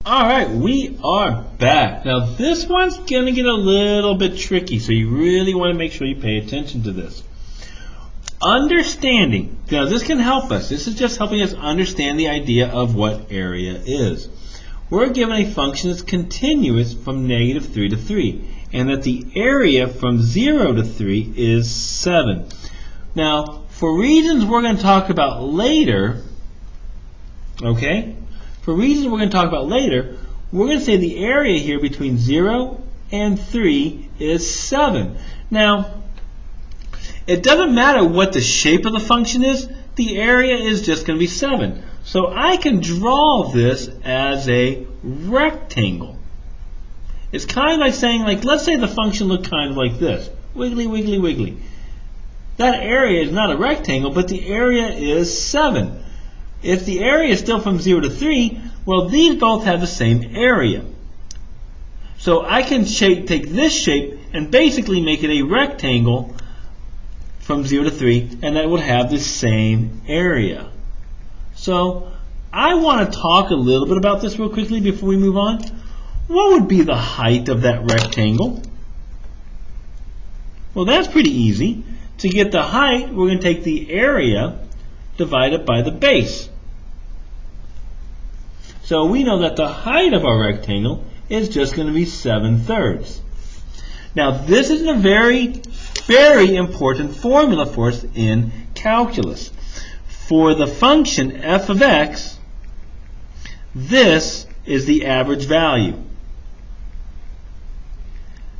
Alright, we are back. Now this one's going to get a little bit tricky, so you really want to make sure you pay attention to this. Understanding. Now this can help us. This is just helping us understand the idea of what area is. We're given a function that's continuous from -3 to 3, and that the area from 0 to 3 is 7. Now, for reasons we're going to talk about later, okay? For reasons we're going to talk about later, we're going to say the area here between 0 and 3 is 7. Now, it doesn't matter what the shape of the function is, the area is just going to be 7. So I can draw this as a rectangle. It's kind of like saying, let's say the function looked kind of like this. Wiggly, wiggly, wiggly. That area is not a rectangle, but the area is 7. If the area is still from 0 to 3, well, these both have the same area. So I can take this shape and basically make it a rectangle from 0 to 3, and that would have the same area. So I want to talk a little bit about this real quickly before we move on. What would be the height of that rectangle? Well, that's pretty easy. To get the height, we're going to take the area divided by the base. So we know that the height of our rectangle is just going to be 7/3. Now this is a very, very important formula for us in calculus. For the function f of x, this is the average value.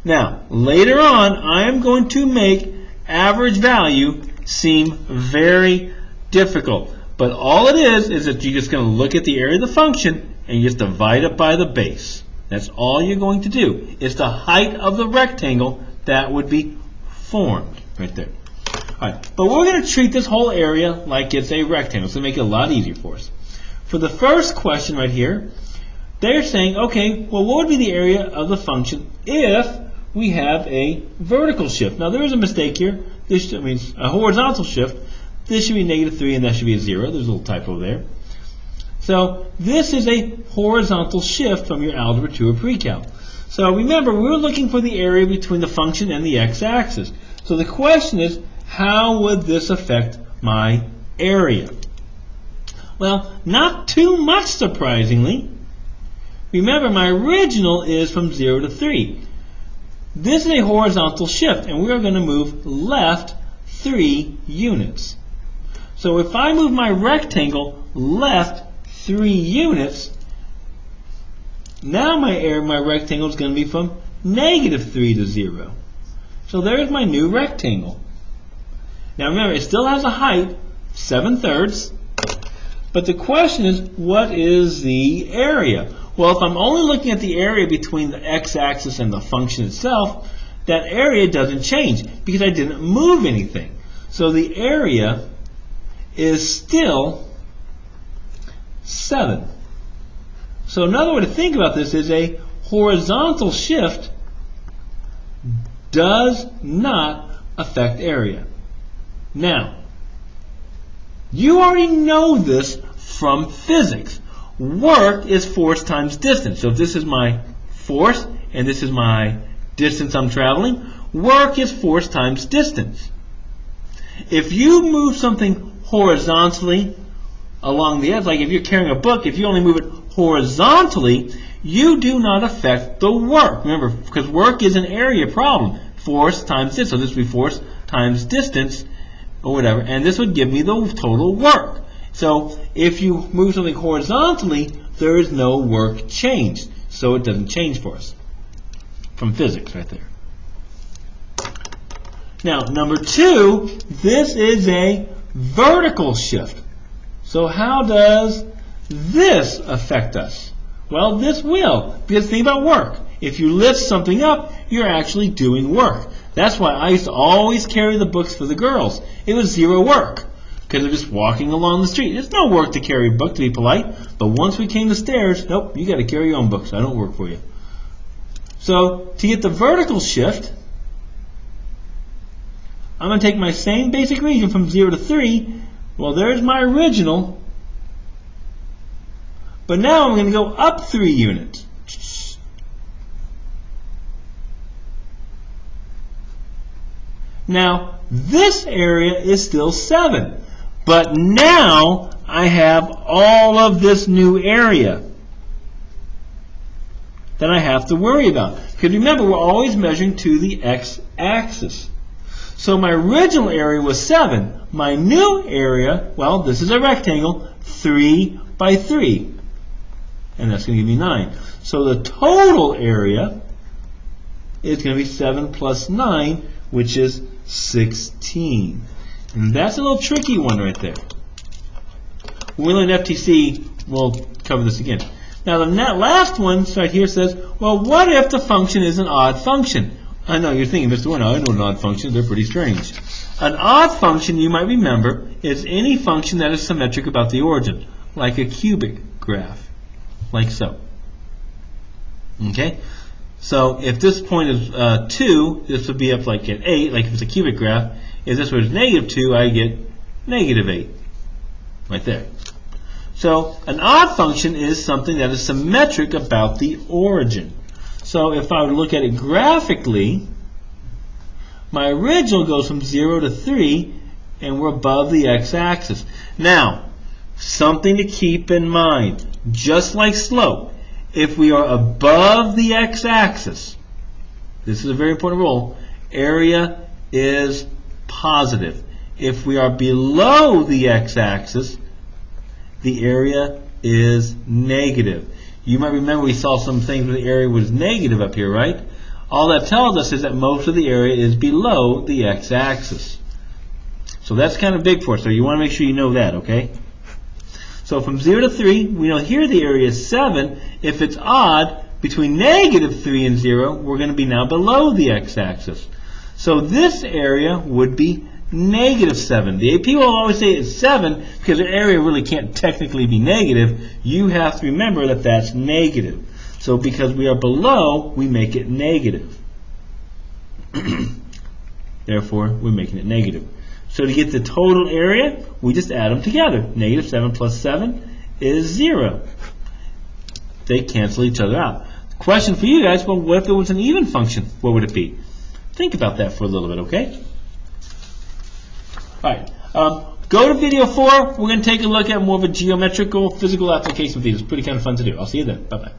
Now, later on, I am going to make average value seem very difficult. But all it is that you're just going to look at the area of the function and you just divide it by the base. That's all you're going to do. It's the height of the rectangle that would be formed right there. All right, but we're going to treat this whole area like it's a rectangle, so make it a lot easier for us. For the first question right here, they're saying, okay, well, what would be the area of the function if we have a vertical shift? Now, there is a mistake here. This means a horizontal shift. This should be -3 and that should be a 0. There's a little typo there. So this is a horizontal shift from your Algebra 2 or Pre-Calc. So remember, we're looking for the area between the function and the x-axis. So the question is, how would this affect my area? Well, not too much surprisingly. Remember, my original is from 0 to 3. This is a horizontal shift, and we are going to move left 3 units. So if I move my rectangle left 3 units, now my rectangle is going to be from -3 to 0. So there's my new rectangle. Now remember, it still has a height, 7/3, but the question is, what is the area? Well, if I'm only looking at the area between the x-axis and the function itself, that area doesn't change because I didn't move anything. So the area is still 7. So another way to think about this is a horizontal shift does not affect area. Now, you already know this from physics. Work is force times distance. So if this is my force and this is my distance I'm traveling, work is force times distance. If you move something horizontally along the edge, like if you're carrying a book, if you only move it horizontally, you do not affect the work. Remember, because work is an area problem. Force times distance. So this would be force times distance or whatever, and this would give me the total work. So if you move something horizontally, there is no work changed. So it doesn't change for us. From physics right there. Now, number 2, this is a vertical shift. So how does this affect us? Well, this will, because think about work. If you lift something up, you're actually doing work. That's why I used to always carry the books for the girls. It was 0 work, because they're just walking along the street. It's no work to carry a book, to be polite, but once we came to stairs, nope, you got to carry your own books. I don't work for you. So to get the vertical shift, I'm going to take my same basic region from 0 to 3. Well, there's my original. But now I'm going to go up 3 units. Now, this area is still 7. But now I have all of this new area that I have to worry about. Because remember, we're always measuring to the x-axis. So my original area was 7. My new area, well, this is a rectangle, 3 by 3. And that's going to give me 9. So the total area is going to be 7 plus 9, which is 16. And that's a little tricky one right there. When we learn FTC, we'll cover this again. Now the last one right here says, well, what if the function is an odd function? I know you're thinking, Mr. Warner, I know an odd function. They're pretty strange. An odd function, you might remember, is any function that is symmetric about the origin, like a cubic graph, like so. Okay? So if this point is 2, this would be up like at 8, like if it's a cubic graph. If this was negative 2, I get negative 8, right there. So an odd function is something that is symmetric about the origin. So if I would look at it graphically, my original goes from 0 to 3, and we're above the x-axis. Now, something to keep in mind, just like slope, if we are above the x-axis, this is a very important rule, area is positive. If we are below the x-axis, the area is negative. You might remember we saw some things where the area was negative up here, right? All that tells us is that most of the area is below the x-axis. So that's kind of big for us, so you want to make sure you know that, okay? So from 0 to 3, we know here the area is 7. If it's odd, between negative 3 and 0, we're going to be now below the x-axis. So this area would be negative 7. The AP will always say it's 7 because the area really can't technically be negative. You have to remember that that's negative. So because we are below, we make it negative. Therefore, we're making it negative. So to get the total area, we just add them together. Negative 7 plus 7 is 0. They cancel each other out. Question for you guys, well, what if it was an even function? What would it be? Think about that for a little bit, okay? All right. Go to video 4. We're going to take a look at more of a geometrical, physical application of these. It's pretty kind of fun to do. I'll see you then. Bye-bye.